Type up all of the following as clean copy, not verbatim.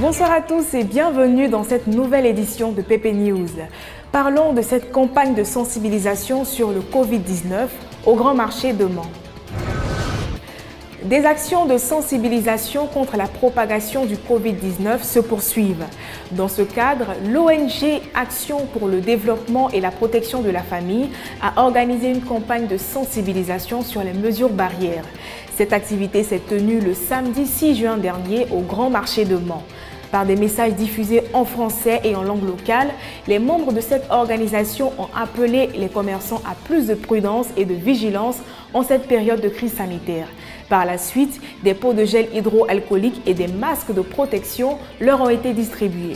Bonsoir à tous et bienvenue dans cette nouvelle édition de PP News. Parlons de cette campagne de sensibilisation sur le Covid-19 au Grand Marché de Mans. Des actions de sensibilisation contre la propagation du Covid-19 se poursuivent. Dans ce cadre, l'ONG Action pour le développement et la protection de la famille a organisé une campagne de sensibilisation sur les mesures barrières. Cette activité s'est tenue le samedi 6 juin dernier au Grand Marché de Mans. Par des messages diffusés en français et en langue locale, les membres de cette organisation ont appelé les commerçants à plus de prudence et de vigilance en cette période de crise sanitaire. Par la suite, des pots de gel hydroalcoolique et des masques de protection leur ont été distribués.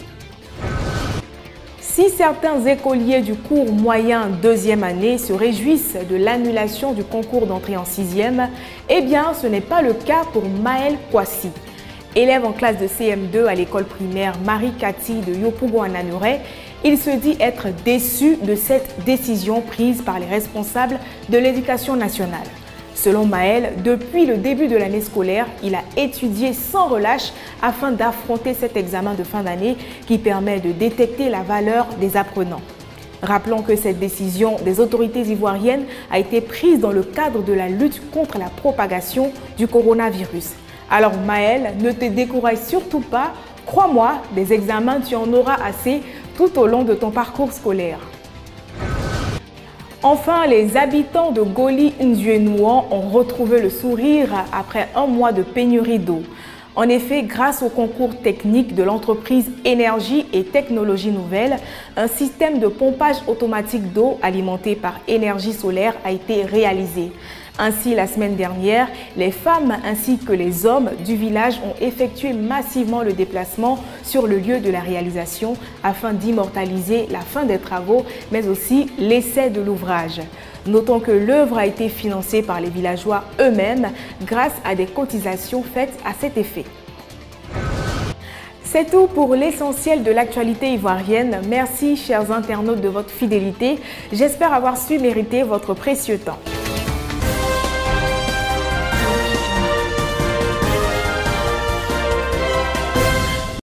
Si certains écoliers du cours moyen deuxième année se réjouissent de l'annulation du concours d'entrée en sixième, eh bien ce n'est pas le cas pour Maël Kwasi. Élève en classe de CM2 à l'école primaire Marie-Cathy de Yopougon-Ananuré, il se dit être déçu de cette décision prise par les responsables de l'éducation nationale. Selon Maël, depuis le début de l'année scolaire, il a étudié sans relâche afin d'affronter cet examen de fin d'année qui permet de détecter la valeur des apprenants. Rappelons que cette décision des autorités ivoiriennes a été prise dans le cadre de la lutte contre la propagation du coronavirus. Alors Maël, ne te décourage surtout pas, crois-moi, des examens tu en auras assez tout au long de ton parcours scolaire. Enfin, les habitants de Goli-Nduenouan ont retrouvé le sourire après un mois de pénurie d'eau. En effet, grâce au concours technique de l'entreprise Énergie et Technologies Nouvelles, un système de pompage automatique d'eau alimenté par énergie solaire a été réalisé. Ainsi, la semaine dernière, les femmes ainsi que les hommes du village ont effectué massivement le déplacement sur le lieu de la réalisation afin d'immortaliser la fin des travaux, mais aussi l'essai de l'ouvrage. Notons que l'œuvre a été financée par les villageois eux-mêmes grâce à des cotisations faites à cet effet. C'est tout pour l'essentiel de l'actualité ivoirienne. Merci chers internautes de votre fidélité. J'espère avoir su mériter votre précieux temps.